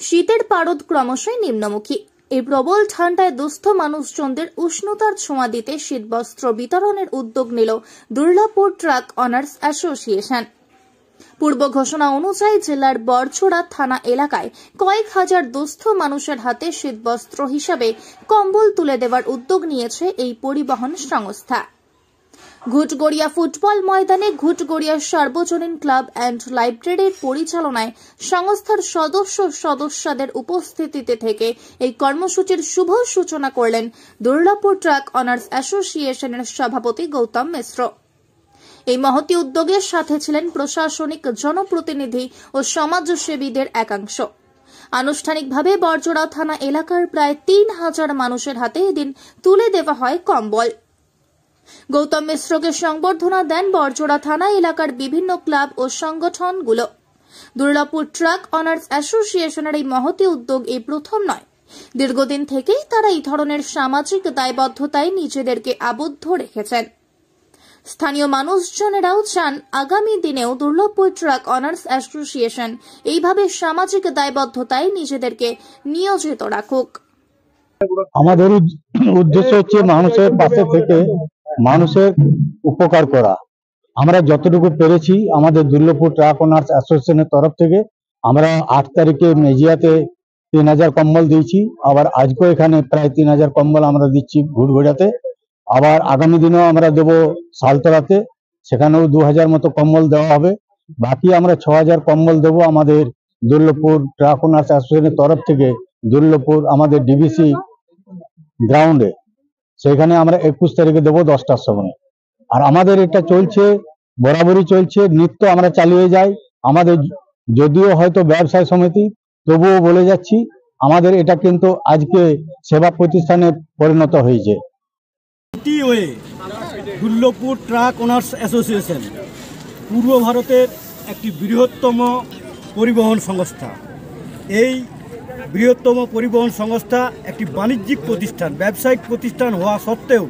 শীতের পারদ ক্রমশই নিম্নমুখী। এই প্রবল ঠান্ডায় দুস্থ মানুষজনদের উষ্ণতার ছোঁয়া দিতে শীতবস্ত্র বিতরণের উদ্যোগ নিল দুর্লাপুর ট্রাক অনার্স অ্যাসোসিয়েশন। পূর্ব ঘোষণা অনুযায়ী জেলার বরছড়া থানা এলাকায় কয়েক হাজার দুস্থ মানুষের হাতে শীতবস্ত্র হিসাবে কম্বল তুলে দেওয়ার উদ্যোগ নিয়েছে এই পরিবহন সংস্থা। ঘুটগড়িয়া ফুটবল ময়দানে ঘুটগড়িয়া সার্বজনীন ক্লাব অ্যান্ড লাইব্রেরির পরিচালনায় সংস্থার সদস্যদের উপস্থিতিতে থেকে এই কর্মসূচির শুভ সূচনা করলেন দুর্লাপুর ট্রাক অনার্স অ্যাসোসিয়েশনের সভাপতি গৌতম মিশ্র। এই মহতী উদ্যোগের সাথে ছিলেন প্রশাসনিক জনপ্রতিনিধি ও সমাজসেবীদের একাংশ। আনুষ্ঠানিকভাবে বরজোড়া থানা এলাকার প্রায় ৩,০০০ মানুষের হাতে এদিন তুলে দেওয়া হয় কম্বল। গৌতম মিশ্রকে সংবর্ধনা দেন বরজোড়া থানা এলাকার বিভিন্ন ক্লাব ও সংগঠনগুলো। দুর্লাপুর ট্রাক অনার্স অ্যাসোসিয়েশনের এই মহতী উদ্যোগ এই প্রথম নয়। দীর্ঘদিন থেকেই তারা এই ধরনের সামাজিক দায়বদ্ধতায় নিজেদেরকে আবদ্ধ রেখেছেন। স্থানীয় মানুষজনেরাও চান আগামী দিনেও দুর্লাপুর ট্রাক অনার্স অ্যাসোসিয়েশন এইভাবে সামাজিক দায়বদ্ধতায় নিজেদেরকে নিয়োজিত রাখুক। আমাদের উদ্দেশ্য হচ্ছে মানুষের পাশে থেকে মানুষের উপকার করা। আমরা যতটুকু পেরেছি আমাদের দুর্লাপুর ট্রাক অনার্স অ্যাসোসিয়েশনের তরফ থেকে আমরা 8 তারিখে মেজিয়াতে 3000 কম্বল দিয়েছি। আবার আজকেও এখানে প্রায় 3000 কম্বল আমরা দিচ্ছি ঘুটঘড়িয়াতে। আবার আগামী দিনেও আমরা দেব সালতলাতে, সেখানেও 2000 মতো কম্বল দেওয়া হবে। বাকি আমরা 6000 কম্বল দেব আমাদের দুর্লাপুর ট্রাক অনার্স অ্যাসোসিয়েশনের তরফ থেকে দুর্লাপুর আমাদের ডিবিসি গ্রাউন্ডে। সেখানে আমরা 21 তারিখে দেবো 10টার সময়। আর আমাদের এটা চলছে, বরাবরই চলছে, নিত্য আমরা চালিয়ে যাই। আমাদের যদিও হয়তো ব্যবসায় সমিতি, তবুও বলে যাচ্ছি আমাদের এটা কিন্তু আজকে সেবা প্রতিষ্ঠানে পরিণত হয়েছে। দুর্লাপুর ট্রাক অনার্স অ্যাসোসিয়েশন পূর্ব ভারতের একটি বৃহত্তম পরিবহন সংস্থা। এই বৃহত্তম পরিবহন সংস্থা একটি বাণিজ্যিক প্রতিষ্ঠান, ব্যবসায়িক প্রতিষ্ঠান হওয়া সত্ত্বেও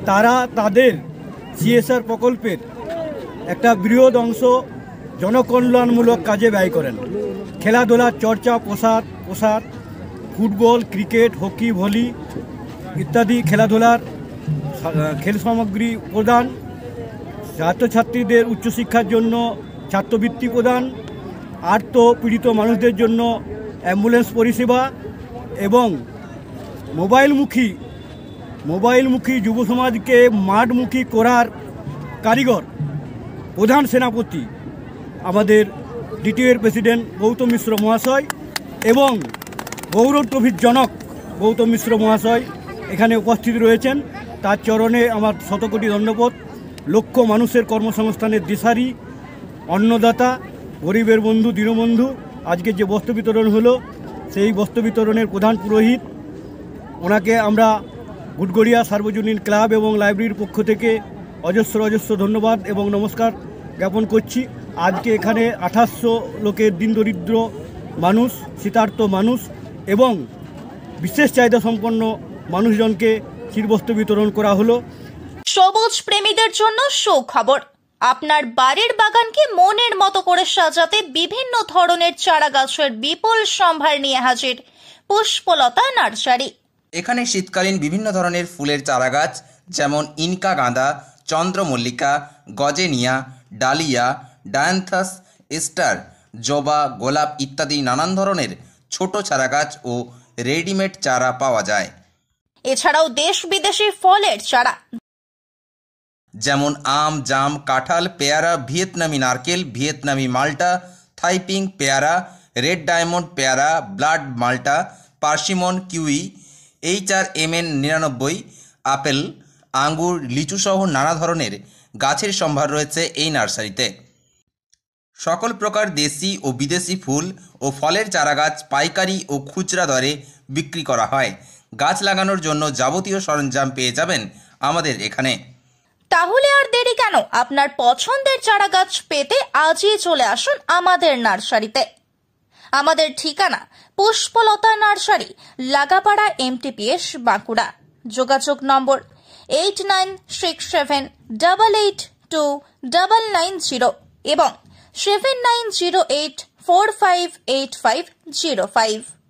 তারা তাদের সিএসআর প্রকল্পের একটা বৃহৎ অংশ জনকল্যাণমূলক কাজে ব্যয় করেন। খেলাধুলার চর্চা, প্রসার, ফুটবল, ক্রিকেট, হকি, ভলি ইত্যাদি খেলাধুলার খেল সামগ্রী প্রদান, ছাত্রছাত্রীদের উচ্চশিক্ষার জন্য ছাত্রবৃত্তি প্রদান, আর্ত পীড়িত মানুষদের জন্য অ্যাম্বুলেন্স পরিষেবা এবং মোবাইলমুখী যুব সমাজকে মাঠমুখী করার কারিগর, প্রধান সেনাপতি আমাদের দ্বিতীয় প্রেসিডেন্ট গৌতম মিশ্র মহাশয় এবং গৌরব ট্রফির জনক গৌতম মিশ্র মহাশয় এখানে উপস্থিত রয়েছেন। তার চরণে আমার শতকোটি ধন্যবাদ। লক্ষ মানুষের কর্মসংস্থানের দিশারি, অন্নদাতা, গরিবের বন্ধু, দীনবন্ধু। আজকে যে বস্ত্র বিতরণ হলো সেই বস্ত্র বিতরণের প্রধান পুরোহিত, ওনাকে আমরা ঘুটগড়িয়া সার্বজনীন ক্লাব এবং লাইব্রেরির পক্ষ থেকে অজস্র ধন্যবাদ এবং নমস্কার জ্ঞাপন করছি। আজকে এখানে 2800 লোকের দিন দরিদ্র মানুষ, শীতার্ত মানুষ এবং বিশেষ চাহিদা সম্পন্ন মানুষজনকে শীতবস্ত্র বিতরণ করা হলো। সবুজ প্রেমীদের জন্য সুখবর। আপনার বাড়ির বাগানকে মনের মতো করে সাজাতে বিভিন্ন ধরনের চারা গাছের বিপুল সম্ভার নিয়ে হাজির পুষ্পলতা নার্সারি। এখানে শীতকালীন বিভিন্ন ধরনের ফুলের চারা গাছ যেমন ইনকা গাঁদা, চন্দ্রমল্লিকা, গজেনিয়া, ডালিয়া, ডায়ান্থাস, স্টার, জবা, গোলাপ ইত্যাদি নানান ধরনের ছোট চারা গাছ ও রেডিমেড চারা পাওয়া যায়। এছাড়াও দেশ বিদেশি ফলের চারা যেমন আম, জাম, কাঁঠাল, পেয়ারা, ভিয়েতনামি নারকেল, ভিয়েতনামি মাল্টা, থাইপিং পেয়ারা, রেড ডায়মন্ড পেয়ারা, ব্লাড মাল্টা, পার্সিমন, কিউই, HRMN99, আপেল, আঙ্গুর, লিচু সহ নানা ধরনের গাছের সম্ভার রয়েছে এই নার্সারিতে। সকল প্রকার দেশি ও বিদেশি ফুল ও ফলের চারাগাছ পাইকারি ও খুচরা দরে বিক্রি করা হয়। গাছ লাগানোর জন্য যাবতীয় সরঞ্জাম পেয়ে যাবেন আমাদের এখানে। তাহলে আর দেরি কেন? আপনার পছন্দের চারা গাছ পেতে আজই চলে আসুন আমাদের নার্সারিতে। আমাদের ঠিকানা পুষ্পলতা নার্সারি, লাগাপাড়া, MTPS, বাঁকুড়া। যোগাযোগ নম্বর 8967882990 এবং 7908 458505।